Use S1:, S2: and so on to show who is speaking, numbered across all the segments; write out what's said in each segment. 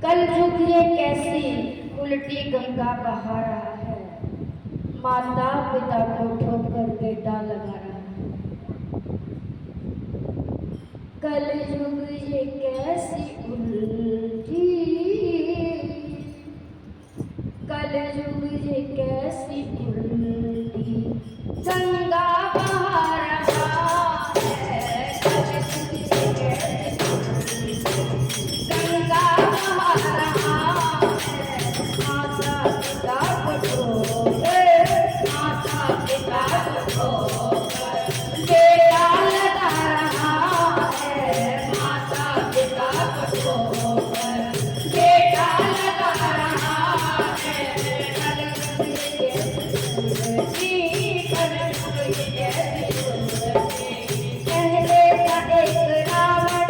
S1: कल युग ये कैसी उल्टी गंगा बहा रहा है, माता पिता को ठोकर बेटा लगा रहा है। कल युग ये कैसी उल्टी, कल युग ये कैसी उल्टी गंगा बहा रहा है। कल युग ये कैसी उल्टी गंगा बहा रहा है। माता पिता को ठोकर, माता पिता को ठोकर बेटा लगा रहा है। माता पिता को ठोकर बेटा लगा रहा है। कल युग ये कैसी उल्टी, कल युग ये कैसी उल्टी। पहले था एक रावण,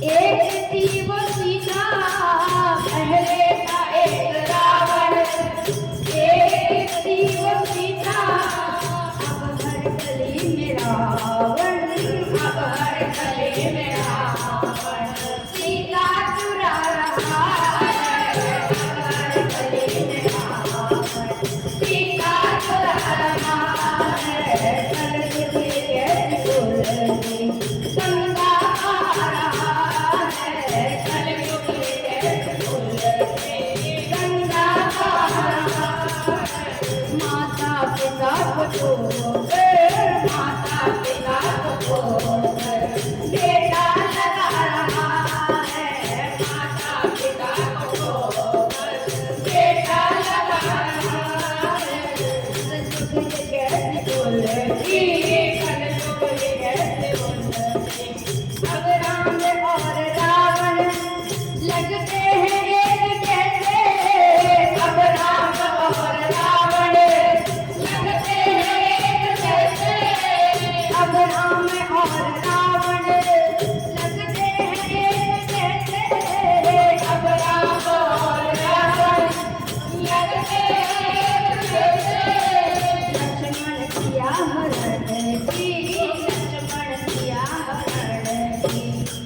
S1: एक थी वो सीता। पहले था एक रावण, एक थी वो सीता। अब हर गली में रावण, अब हर गली में रावण सीता चुरा रहा है। अब हर गली में रावण सीता चुरा रहा है। कल युग ये कैसी उल्टी गंगा बहा रहा है। कल युग ये कैसी उल्टी गंगा बहा रहा है। माता पिता को ठोकर, माता पिता को ठोकर बेटा लगा रहा है। माता पिता को ठोकर बेटा लगा रहा है। कल युग ये कैसी उल्टी, कल युग ये कैसी उल्टी। अब राम और रावण लगते हैं एक जैसे। अब राम और रावण लगते हैं एक जैसे। अब राम और रावण लगते हैं एक जैसे। अब राम और रावण लगते हैं एक जैसे। लक्ष्मण किया हरण की, लक्ष्मण किया हरण की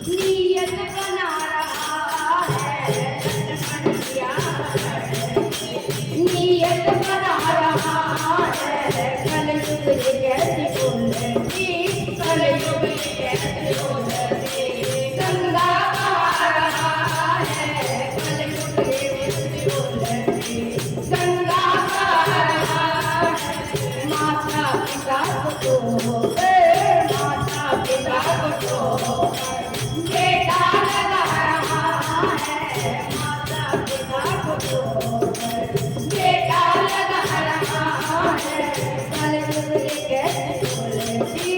S1: नियत बना रहा है। लक्ष्मण किया हरण की नियत बना रहा है। कल युग ये कैसी उल्टी, कल युग ये कैसी उल्टी गंगा बहा रहा है। कल युग ये कैसी उल्टी गंगा बहा रहा है। माता पिता को ठोकर, माता पिता को ठोकर बेटा लगा रहा है। माता पिता को ठोकर बेटा लगा रहा है। कल युग ये कैसी उल्टी,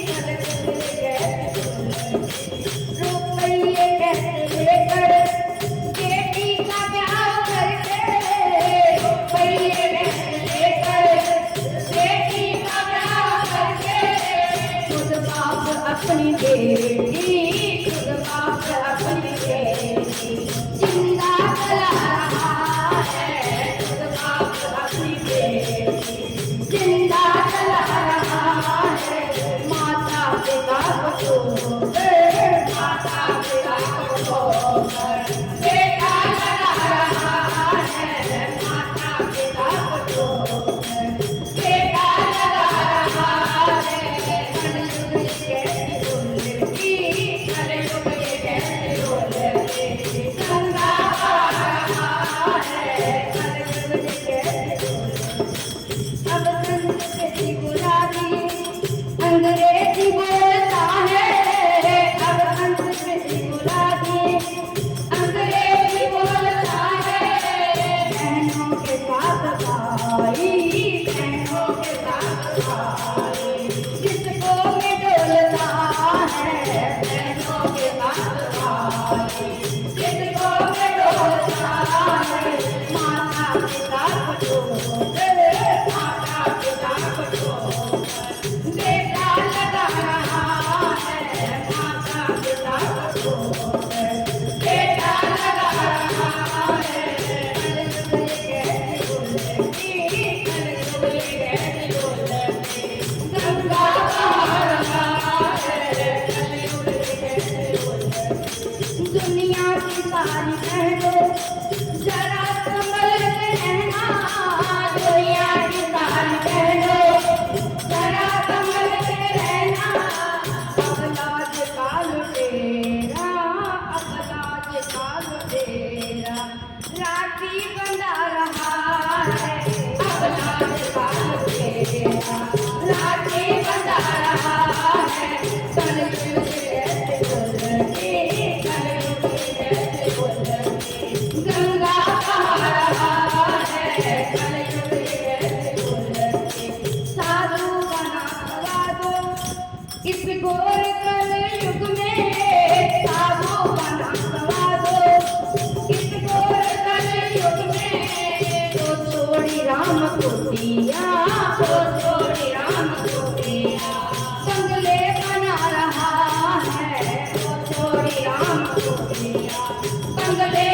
S1: कल युग ये कैसी उल्टी। रुपये कैसे लेकर बेटी का ब्याह करके, रुपये कैसे लेकर बेटी का ब्याह करके। खुद बाप अपनी बेटी, खुद बाप अपनी बेटी जिंदा जला रहा है। खुद बाप अपनी बेटी जिंदा जला रहा है। माता पिता को ठोकर, माता पिता को ठोकर बेटा लगा रहा है। माता पिता को ठोकर बेटा लगा रहा है। कल युग ये कैसी उल्टी, कल युग ये कैसी उल्टी गंगा बहा रहा है। कल युग ये कैसी उल्टी। अब संस्कृति गुलाबी अंग्रेजी बोलता है। अब संस्कृति गुलाबी अंग्रेजी बोलता है। बहनों के साथ भाई, बहनों के साथ भाई जिसको भी डोलता है। बहनों के साथ भाई जिसको भी डोलता है। माता पिता को ठोकर, माता पिता को ठोकर बेटा लगा रहा है। माता पिता को ठोकर बेटा लगा रहा है। कल युग ये कैसी उल्टी, कल युग ये कैसी उल्टी गंगा बहा रहा है। कल युग ये कैसी उल्टी दुनिया की सारी कह दो जरा संभल के रहना, दुनिया की सारी कह दो जरा संभल के रहना। अब लाज काल तेरा, अब लाज काल तेरा, राखी बंधा रहा है। अब लाज काल तेरा, राखी बंधा रहा है। कलयुग ऐसे बोलते, कलयुग ऐसे बोलते, गंगा बहा रहा है। कलयुग ऐसे बोलते, साधु बना दो इस घोर कलयुग में, साधु बना दो इस घोर कलयुग में। तो छोड़ी राम को दिया, तो छोड़ी राम को दिया, बंगले बना रहा है। तो छोड़ी राम को दिया, बंगले